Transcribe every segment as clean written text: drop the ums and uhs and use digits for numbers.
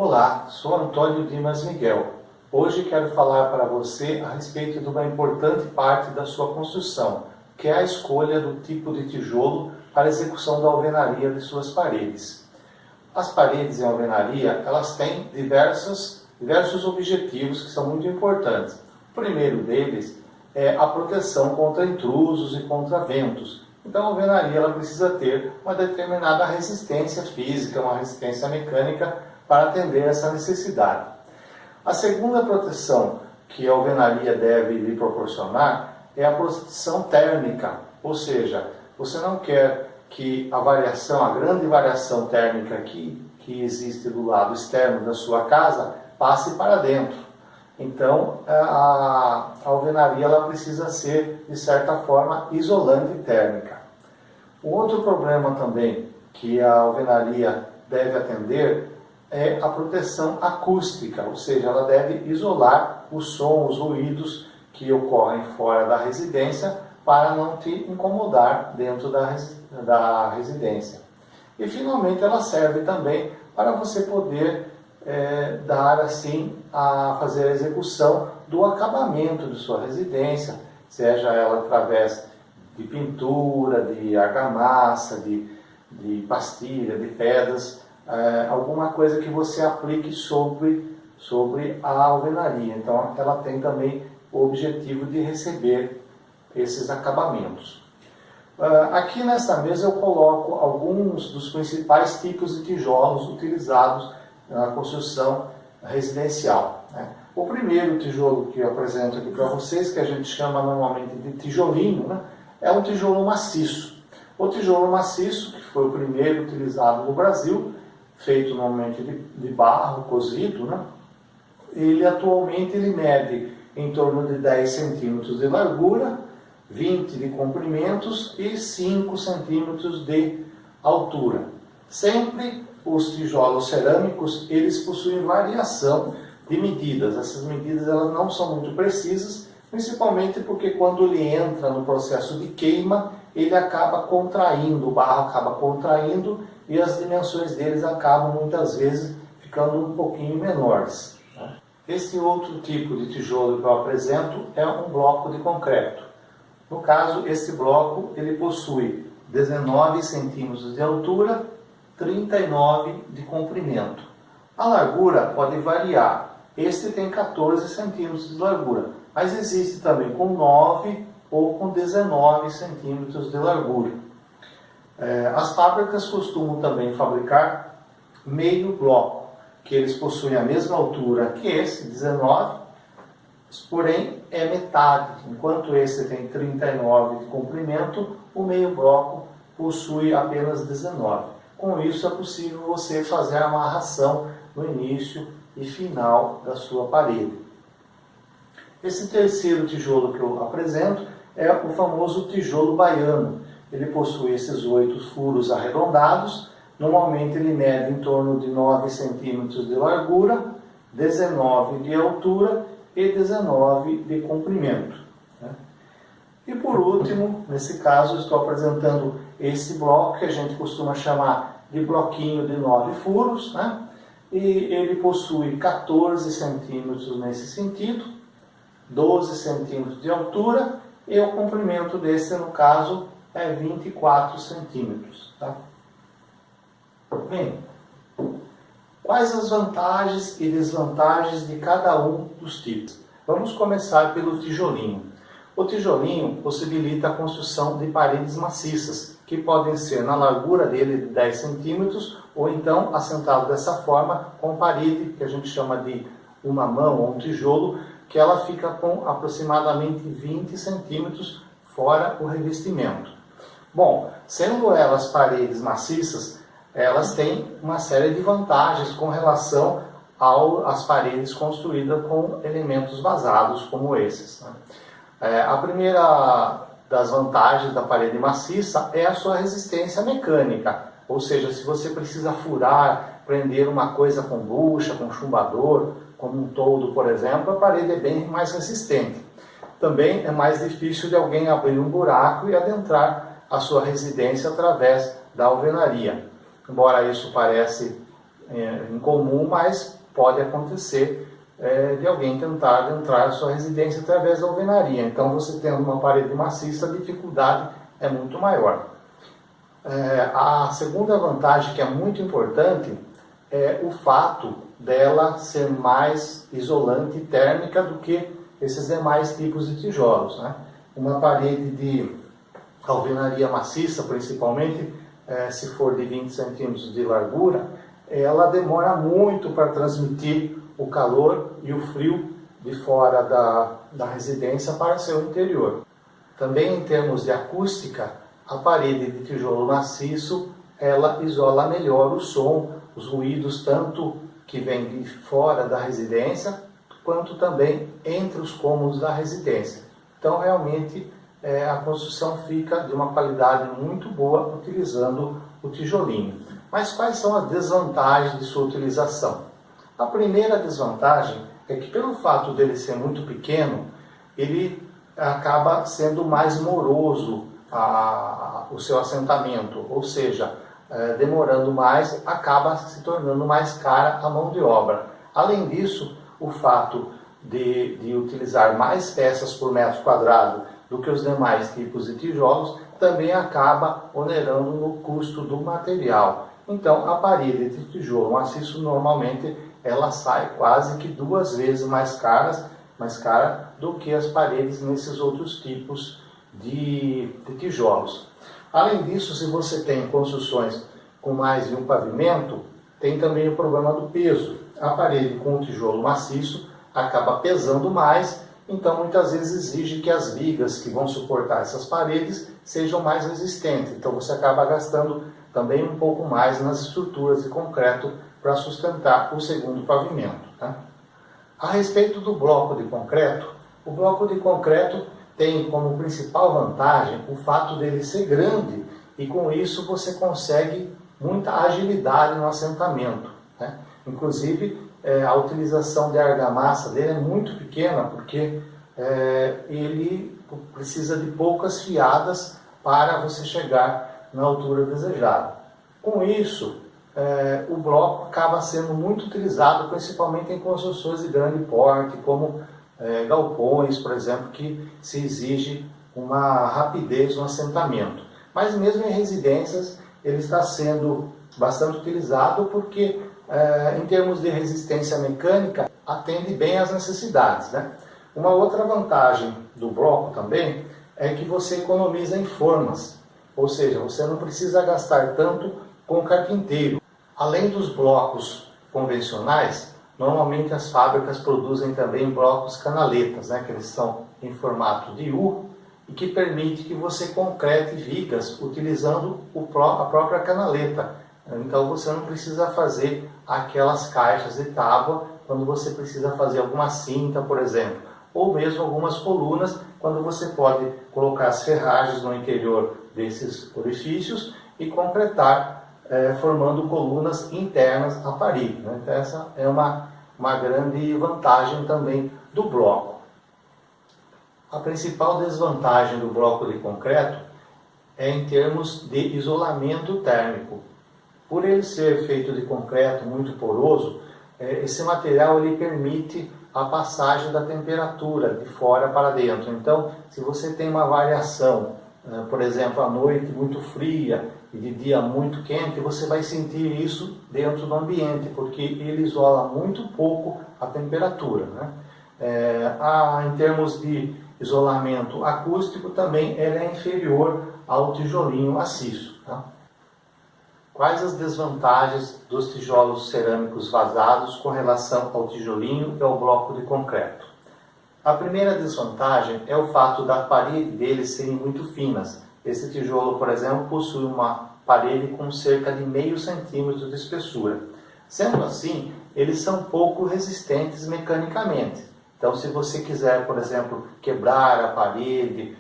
Olá, sou Antônio Dimas Miguel. Hoje quero falar para você a respeito de uma importante parte da sua construção, que é a escolha do tipo de tijolo para a execução da alvenaria de suas paredes. As paredes em alvenaria, elas têm diversos objetivos que são muito importantes. O primeiro deles é a proteção contra intrusos e contra ventos. Então a alvenaria ela precisa ter uma determinada resistência física, uma resistência mecânica para atender essa necessidade. A segunda proteção que a alvenaria deve lhe proporcionar é a proteção térmica, ou seja, você não quer que a grande variação térmica que existe do lado externo da sua casa passe para dentro. Então a alvenaria ela precisa ser, de certa forma, isolante térmica. O outro problema também que a alvenaria deve atender é a proteção acústica, ou seja, ela deve isolar os sons, os ruídos que ocorrem fora da residência para não te incomodar dentro da residência. E finalmente ela serve também para você poder dar assim fazer a execução do acabamento de sua residência, seja ela através de pintura, de argamassa, de pastilha, de pedras, alguma coisa que você aplique sobre a alvenaria. Então ela tem também o objetivo de receber esses acabamentos. Aqui nesta mesa eu coloco alguns dos principais tipos de tijolos utilizados na construção residencial. O primeiro tijolo que eu apresento aqui para vocês, que a gente chama normalmente de tijolinho, é um tijolo maciço. O tijolo maciço, que foi o primeiro utilizado no Brasil, feito normalmente de barro cozido, ele atualmente mede em torno de 10 centímetros de largura, 20 de comprimentos e 5 centímetros de altura. Sempre os tijolos cerâmicos, eles possuem variação de medidas. Essas medidas elas não são muito precisas, principalmente porque quando ele entra no processo de queima, ele acaba contraindo, o barro acaba contraindo e as dimensões deles acabam muitas vezes ficando um pouquinho menores. Esse outro tipo de tijolo que eu apresento é um bloco de concreto. No caso, esse bloco ele possui 19 centímetros de altura, 39 de comprimento. A largura pode variar. Este tem 14 centímetros de largura, mas existe também com 9 ou com 19 centímetros de largura. As fábricas costumam também fabricar meio bloco, que eles possuem a mesma altura que esse, 19, porém é metade. Enquanto esse tem 39 de comprimento, o meio bloco possui apenas 19. Com isso é possível você fazer a amarração no início e final da sua parede. Esse terceiro tijolo que eu apresento é o famoso tijolo baiano. Ele possui esses 8 furos arredondados, normalmente ele mede em torno de 9 centímetros de largura, 19 de altura e 19 de comprimento. E por último, nesse caso, eu estou apresentando esse bloco que a gente costuma chamar de bloquinho de 9 furos, e ele possui 14 centímetros nesse sentido, 12 centímetros de altura e o comprimento desse, no caso, é 24 centímetros. Bem, quais as vantagens e desvantagens de cada um dos tipos? Vamos começar pelo tijolinho. O tijolinho possibilita a construção de paredes maciças, que podem ser na largura dele de 10 centímetros, ou então assentado dessa forma com parede, que a gente chama de uma mão ou um tijolo, que ela fica com aproximadamente 20 centímetros fora o revestimento. Bom, sendo elas paredes maciças, elas têm uma série de vantagens com relação às paredes construídas com elementos vazados como esses. A primeira das vantagens da parede maciça é a sua resistência mecânica, ou seja, se você precisa furar, prender uma coisa com bucha, com chumbador, como um toldo, por exemplo, a parede é bem mais resistente. Também é mais difícil de alguém abrir um buraco e adentrar a sua residência através da alvenaria. Embora isso em comum, mas pode acontecer de alguém tentar entrar na sua residência através da alvenaria. Então, você tendo uma parede maciça, a dificuldade é muito maior. A segunda vantagem, que é muito importante, é o fato dela ser mais isolante térmica do que esses demais tipos de tijolos, né? Uma parede de alvenaria maciça, principalmente, se for de 20 centímetros de largura, ela demora muito para transmitir o calor e o frio de fora da residência para seu interior. Também em termos de acústica, a parede de tijolo maciço, ela isola melhor o som, os ruídos, tanto que vêm de fora da residência, quanto também entre os cômodos da residência. Então, realmente, a construção fica de uma qualidade muito boa utilizando o tijolinho. Mas quais são as desvantagens de sua utilização? A primeira desvantagem é que, pelo fato dele ser muito pequeno, ele acaba sendo mais moroso o seu assentamento, ou seja, demorando mais, acaba se tornando mais cara a mão de obra. Além disso, o fato de utilizar mais peças por metro quadrado do que os demais tipos de tijolos também acaba onerando no custo do material. Então, a parede de tijolo maciço normalmente ela sai quase que 2 vezes mais cara do que as paredes nesses outros tipos de tijolos. Além disso, se você tem construções com mais de um pavimento, tem também o problema do peso. A parede com o tijolo maciço acaba pesando mais, então muitas vezes exige que as vigas que vão suportar essas paredes sejam mais resistentes. Então você acaba gastando também um pouco mais nas estruturas de concreto para sustentar o segundo pavimento, né? A respeito do bloco de concreto, o bloco de concreto tem como principal vantagem o fato dele ser grande e com isso você consegue muita agilidade no assentamento, né? Inclusive, a utilização de argamassa dele é muito pequena porque ele precisa de poucas fiadas para você chegar na altura desejada. Com isso, o bloco acaba sendo muito utilizado, principalmente em construções de grande porte, como galpões, por exemplo, que se exige uma rapidez no assentamento. Mas mesmo em residências, ele está sendo bastante utilizado porque, em termos de resistência mecânica, atende bem às necessidades, né? Uma outra vantagem do bloco também é que você economiza em formas, ou seja, você não precisa gastar tanto com o carpinteiro. Além dos blocos convencionais, normalmente as fábricas produzem também blocos canaletas, né, que eles são em formato de U e que permite que você concrete vigas utilizando a própria canaleta. Então você não precisa fazer aquelas caixas de tábua quando você precisa fazer alguma cinta, por exemplo, ou mesmo algumas colunas, quando você pode colocar as ferragens no interior desses orifícios e concretar, formando colunas internas à parede, né? Então essa é uma grande vantagem também do bloco. A principal desvantagem do bloco de concreto é em termos de isolamento térmico. Por ele ser feito de concreto muito poroso, esse material ele permite a passagem da temperatura de fora para dentro. Então, se você tem uma variação, por exemplo, à noite muito fria e de dia muito quente, você vai sentir isso dentro do ambiente, porque ele isola muito pouco a temperatura, né? Em termos de isolamento acústico, também ele é inferior ao tijolinho maciço, tá? Quais as desvantagens dos tijolos cerâmicos vazados com relação ao tijolinho e ao bloco de concreto? A primeira desvantagem é o fato da parede deles serem muito finas. Esse tijolo, por exemplo, possui uma parede com cerca de 0,5 centímetro de espessura. Sendo assim, eles são pouco resistentes mecanicamente. Então, se você quiser, por exemplo, quebrar a parede,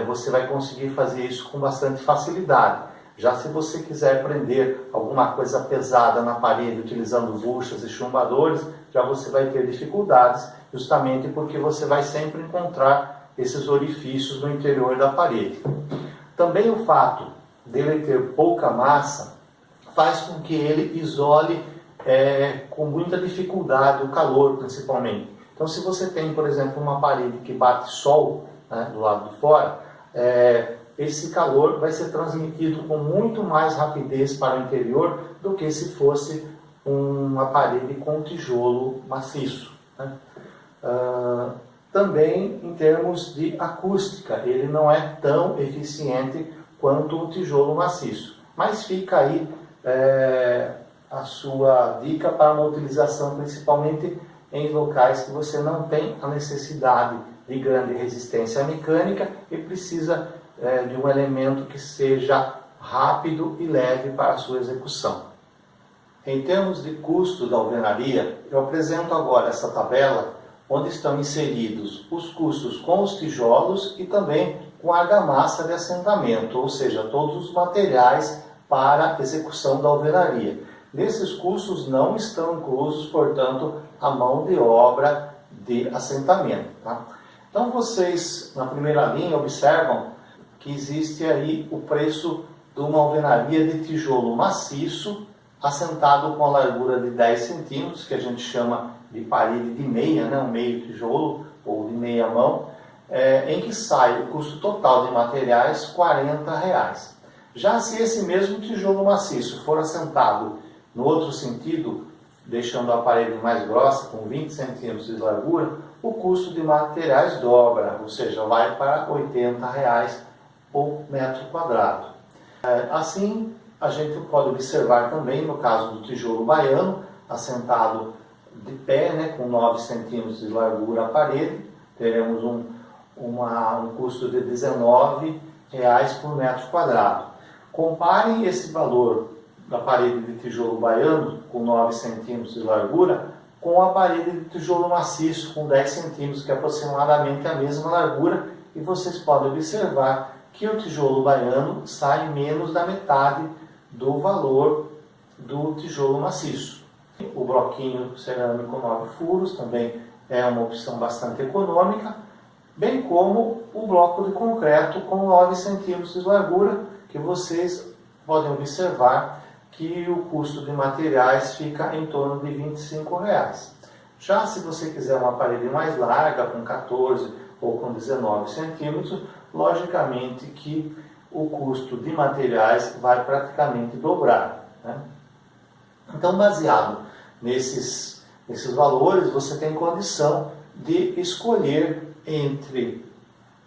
você vai conseguir fazer isso com bastante facilidade. Já se você quiser prender alguma coisa pesada na parede utilizando buchas e chumbadores, já você vai ter dificuldades, justamente porque você vai sempre encontrar esses orifícios no interior da parede. Também o fato dele ter pouca massa faz com que ele isole com muita dificuldade, o calor principalmente. Então, se você tem, por exemplo, uma parede que bate sol, né, do lado de fora, esse calor vai ser transmitido com muito mais rapidez para o interior do que se fosse uma parede com tijolo maciço, né? Também em termos de acústica, ele não é tão eficiente quanto o tijolo maciço. Mas fica aí a sua dica para uma utilização principalmente em locais que você não tem a necessidade de grande resistência mecânica e precisa de um elemento que seja rápido e leve para a sua execução. Em termos de custo da alvenaria, eu apresento agora essa tabela onde estão inseridos os custos com os tijolos e também com a argamassa de assentamento, ou seja, todos os materiais para a execução da alvenaria. Nesses custos não estão inclusos, portanto, a mão de obra de assentamento, tá? Então vocês, na primeira linha, observam que existe aí o preço de uma alvenaria de tijolo maciço, assentado com a largura de 10 centímetros, que a gente chama de parede de meia, né, um meio tijolo ou de meia mão, em que sai o custo total de materiais R$40. Já se esse mesmo tijolo maciço for assentado no outro sentido, deixando a parede mais grossa, com 20 centímetros de largura, o custo de materiais dobra, ou seja, vai para R$80 por metro quadrado. Assim, a gente pode observar também, no caso do tijolo baiano, assentado de pé, né, com 9 centímetros de largura a parede, teremos um custo de R$19 por metro quadrado. Comparem esse valor da parede de tijolo baiano, com 9 centímetros de largura, com a parede de tijolo maciço, com 10 centímetros, que é aproximadamente a mesma largura, e vocês podem observar que o tijolo baiano sai menos da metade do valor do tijolo maciço. O bloquinho cerâmico 9 furos também é uma opção bastante econômica, bem como o bloco de concreto com 9 centímetros de largura, que vocês podem observar que o custo de materiais fica em torno de R$25. Já se você quiser uma parede mais larga, com 14 ou com 19 centímetros, logicamente que o custo de materiais vai praticamente dobrar, né? Então, baseado nesses valores, você tem condição de escolher entre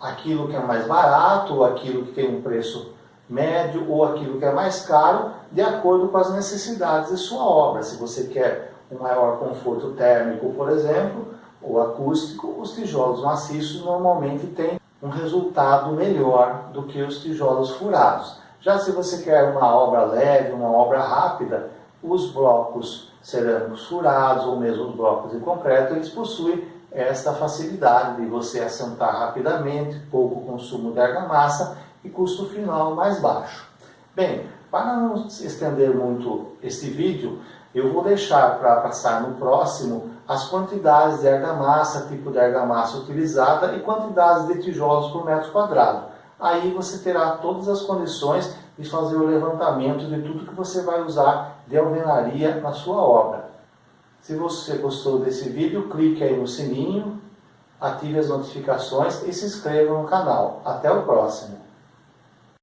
aquilo que é mais barato, ou aquilo que tem um preço médio, ou aquilo que é mais caro, de acordo com as necessidades de sua obra. Se você quer um maior conforto térmico, por exemplo, ou acústico, os tijolos maciços normalmente têm um resultado melhor do que os tijolos furados. Já se você quer uma obra leve, uma obra rápida, os blocos cerâmicos furados ou mesmo os blocos de concreto, eles possuem esta facilidade de você assentar rapidamente, pouco consumo de argamassa e custo final mais baixo. Bem, para não estender muito este vídeo, eu vou deixar para passar no próximo as quantidades de argamassa, tipo de argamassa utilizada e quantidades de tijolos por metro quadrado. Aí você terá todas as condições de fazer o levantamento de tudo que você vai usar de alvenaria na sua obra. Se você gostou desse vídeo, clique aí no sininho, ative as notificações e se inscreva no canal. Até o próximo!